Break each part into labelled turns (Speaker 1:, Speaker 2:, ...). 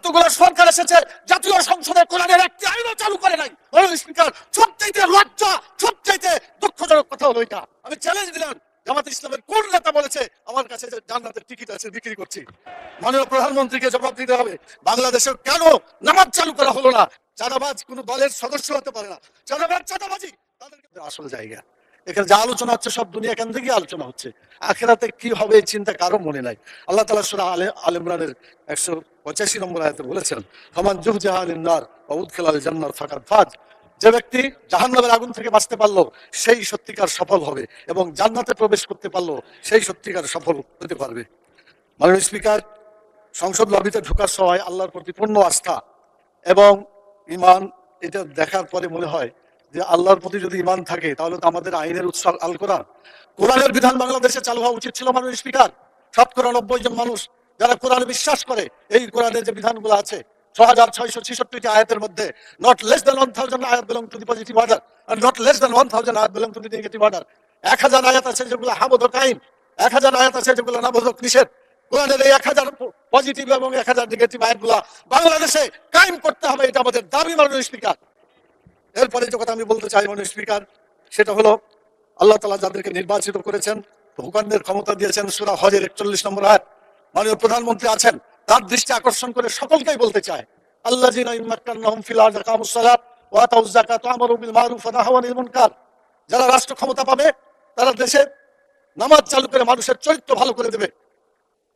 Speaker 1: যতগুলো সরকার এসেছে জাতীয় সংসদে কোরআনের একটি আইনও চালু করে নাই। স্পিকার, সবচাইতে লজ্জা, সবচাইতে দুঃখজনক কথা হলো এটা। আমি চ্যালেঞ্জ দিলাম, জামাত ইসলামের কোন নেতা বলেছে আমার কাছে যে জান্নাতের টিকিট আছে বিক্রি করছি? মাননীয় প্রধানমন্ত্রীকে জবাব দিতে হবে, বাংলাদেশে কেন নামাজ চালু করা হলো না? চাঁদাবাজ কোন দলের সদস্য হতে পারে না, চাঁদাবাজ চাঁদাবাজি তাদেরকে আসল জায়গা। এখানে যা আলোচনা হচ্ছে সব দুনিয়া কেন থেকে আলোচনা হচ্ছে, আখিরাতে কি হবে এই চিন্তা কারো মনে নাই। আল্লাহ তাআলা সূরা আলে ইমরানের 185 নম্বর আয়াতে বলেছেন, ফামান যুহজিহা আনিন নার ওয়া উদখিলাল জান্নাত ফাকাদ ফাজ। যে ব্যক্তি জাহান্নামের আগুন থেকে বাঁচতে পারলো সেই সত্যিকার সফল হবে, এবং জান্নাতে প্রবেশ করতে পারলো সেই সত্যিকার সফল হতে পারবে। মাননীয় স্পিকার, সংসদ লবিতে ঢোকার সময় আল্লাহর প্রতি পূর্ণ আস্থা এবং ঈমান, এটা দেখার পরে মনে হয় যে আল্লাহর প্রতি যদি ঈমান থাকে তাহলে তো আমাদের আইনের উৎস আল কোরআন। কোরআনের বিধান বাংলাদেশে চালু হওয়া উচিত ছিল। মাননীয় স্পিকার, 90% জন মানুষ যারা কোরআনে বিশ্বাস করে, এই কোরআনের যে বিধানগুলো আছে 6666 আয়াতের মধ্যে নট লেস দেন 1000 আয়াত belong to the positive order, are not less than 1000 আয়াত belong to the negative order. 1000 আয়াত আছে যেগুলো হাবোধক আইন, 1000 আয়াত আছে যেগুলো নাবোধক নিষেধ। কোরআনের এই 1000 পজিটিভ এবং 1000 নেগেটিভ আয়াতগুলা বাংলাদেশে কায়েম করতে হবে, এটা আমাদের দাবি। মাননীয় স্পিকার, এরপরে যে কথা আমি বলতে চাই মাননীয় স্পিকার, সেটা হলো আল্লাহ তাআলা যাদেরকে নির্বাচিত করেছেন, হুকুমের ক্ষমতা দিয়েছেন, সূরা হজের 41 নম্বর আয়াত। মাননীয় প্রধানমন্ত্রী আছেন, তার দৃষ্টি আকর্ষণ করে সকলকেই বলতে চায়, আল্লাযিনা ইম্মাক্কানাহুম ফিল আরদি আকামুস সালাত ওয়া আতাউয যাকাত ওয়া আমারু বিল মারুফ ওয়া নাহাউ আনিল মুনকার। যারা রাষ্ট্র ক্ষমতা পাবে তারা দেশে নামাজ চালু করে মানুষের চরিত্র ভালো করে দেবে,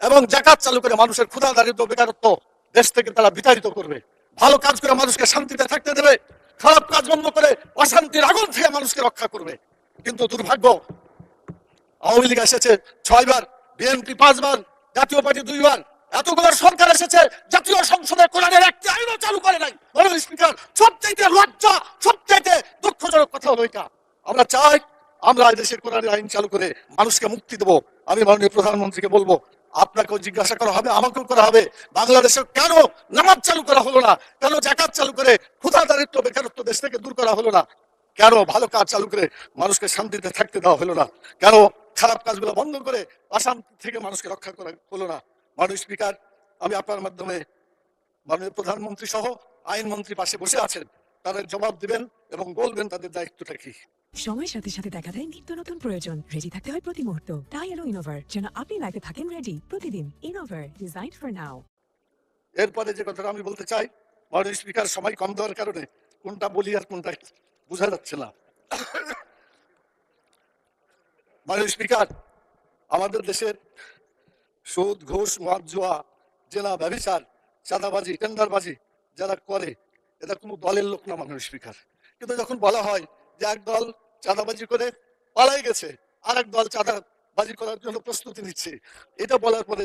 Speaker 1: এবং যাকাত চালু করে মানুষের ক্ষুধা দারিদ্র বেকারত্ব দেশ থেকে তারা বিতাড়িত করবে। ভালো কাজ করে মানুষকে শান্তিতে থাকতে দেবে, খারাপ কাজ বন্ধ করে অশান্তির আগুন থেকে মানুষকে রক্ষা করবে। কিন্তু দুর্ভাগ্য, আওয়ামী লীগ এসেছে 6 বার, বিএনপি 5 বার, জাতীয় পার্টি 2 বার, এতগুলো সরকার এসেছে জাতীয় সংসদে কোরআনের একটি আইনও চালু করে নাই। মাননীয় স্পিকার, সবচাইতে লজ্জা, সবচাইতে দুঃখজনক কথা হলো এটা। আমরা চাই আমরা দেশের কোরআনের আইন চালু করে মানুষকে মুক্তি দেবো। আমি মাননীয় প্রধানমন্ত্রীকে বলবো, আপনাকেও জিজ্ঞাসা করা হবে, আমাকেও করা হবে, বাংলাদেশে কেন নামাজ চালু করা হলো না? কেন যাকাত চালু করে ক্ষুধা দারিদ্র বেকারত্ব দেশ থেকে দূর করা হলো না? কেন ভালো কাজ চালু করে মানুষকে শান্তিতে থাকতে দেওয়া হলো না? কেন খারাপ কাজগুলো বন্ধ করে অশান্তি থেকে মানুষকে রক্ষা করা হলো না? মাননীয় স্পিকার, আমি আপনার মাধ্যমে মাননীয় প্রধানমন্ত্রী সহ আইনমন্ত্রী পাশে বসে আছেন, তাদের জবাব দিবেন এবং বলবেন তাদের দায়িত্বটা কি।
Speaker 2: সময়ের সাথে সাথে দেখা দেয় নিত্য নতুন প্রয়োজন, রেডি থাকতে হয় প্রতি মুহূর্ত। তাই এলো ইনোভার, যেন আপনি লাইফে থাকেন রেডি প্রতিদিন। Innova, designed for now.
Speaker 1: এরপরে যে কথাটা আমি বলতে চাই, মাননীয় স্পিকার, সময় কম দেওয়ার কারণে কোনটা বলি আর কোনটা বোঝা যাচ্ছে না। মাননীয় স্পিকার, আমাদের দেশের সুদ, ঘুষ, মদ, জুয়া, জেনা, ব্যভিচার, চাঁদাবাজি, টেন্ডারবাজি যারা করে, এটা কোনো দলের লোক না মাননীয় স্পিকার। কিন্তু যখন বলা হয় যে এক দল চাঁদাবাজি করে পালাই গেছে, আর এক দল চাঁদাবাজি করার জন্য প্রস্তুতি নিচ্ছে, এটা বলার পরে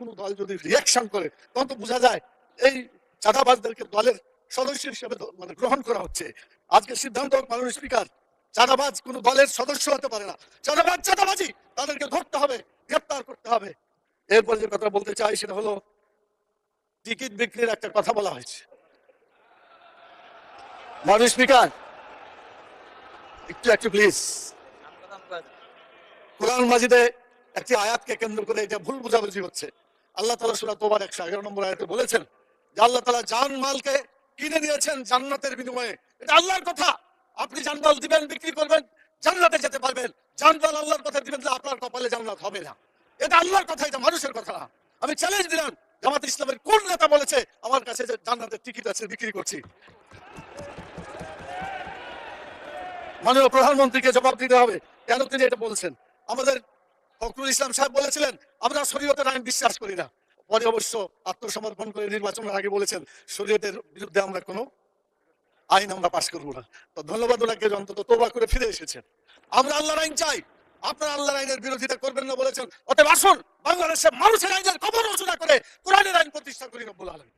Speaker 1: কোনো দল যদি রিয়াকশন করে, তখন তো বোঝা যায় এই চাঁদাবাজদেরকে দলের সদস্য হিসেবে মানে গ্রহণ করা হচ্ছে। আজকে সিদ্ধান্ত হোক মাননীয় স্পিকার, চাঁদাবাজ কোনো দলের সদস্য হতে পারে না, চাঁদাবাজ চাঁদাবাজি, তাদেরকে ধরতে হবে, গ্রেপ্তার করতে হবে। এরপর যে কথা বলতে চাই সেটা হলো টিকিট বিক্রির একটা কথা বলা হয়েছে। মাননীয় স্পিকার, একটু প্লিজ, কোরআন মাজিদে একটি আয়াতকে কেন্দ্র করে এটা ভুল বোঝাবুঝি হচ্ছে। আল্লাহ তাআলা সূরা তওবার 111 নম্বর আয়াতে বলেছেন যে আল্লাহ তাআলা জান মালকে কিনে দিয়েছেন জান্নাতের বিনিময়ে। এটা আল্লাহর কথা। আপনি জানমাল দিবেন, বিক্রি করবেন, জান্নাতে যেতে পারবেন। জানমাল আল্লাহর কথা দিবেন না, আপনার কপালে জান্নাত হবে না। এটা আল্লাহর কথা, এটা মানুষের কথা না। আমি চ্যালেঞ্জ দিলাম, জামাত ইসলামের কোন নেতা বলেছে আমার কাছে যে জান্নাতের টিকিট আছে বিক্রি করছি? মাননীয় প্রধানমন্ত্রীকে জবাব দিতে হবে কেন তিনি এটা বলছেন। আমাদের ফখরুল ইসলাম সাহেব বলেছিলেন আমরা শরীয়তের আইন বিশ্বাস করি না, পরে অবশ্য আত্মসমর্পণ করে নির্বাচনের আগে বলেছেন শরীয়তের বিরুদ্ধে আমরা কোনো আইন আমরা পাশ করবো না। তো ধন্যবাদ ওনাকে, অন্তত তওবা করে ফিরে এসেছেন। আমরা আল্লাহর আইন চাই, আপনারা আল্লাহর আইনের বিরোধিতা করবেন না বলেছেন। অতএব আসুন বাংলাদেশে মানুষের আইনের কবর রচনা করে কোরআনের আইন প্রতিষ্ঠা করি। রব্বুল আলামিন।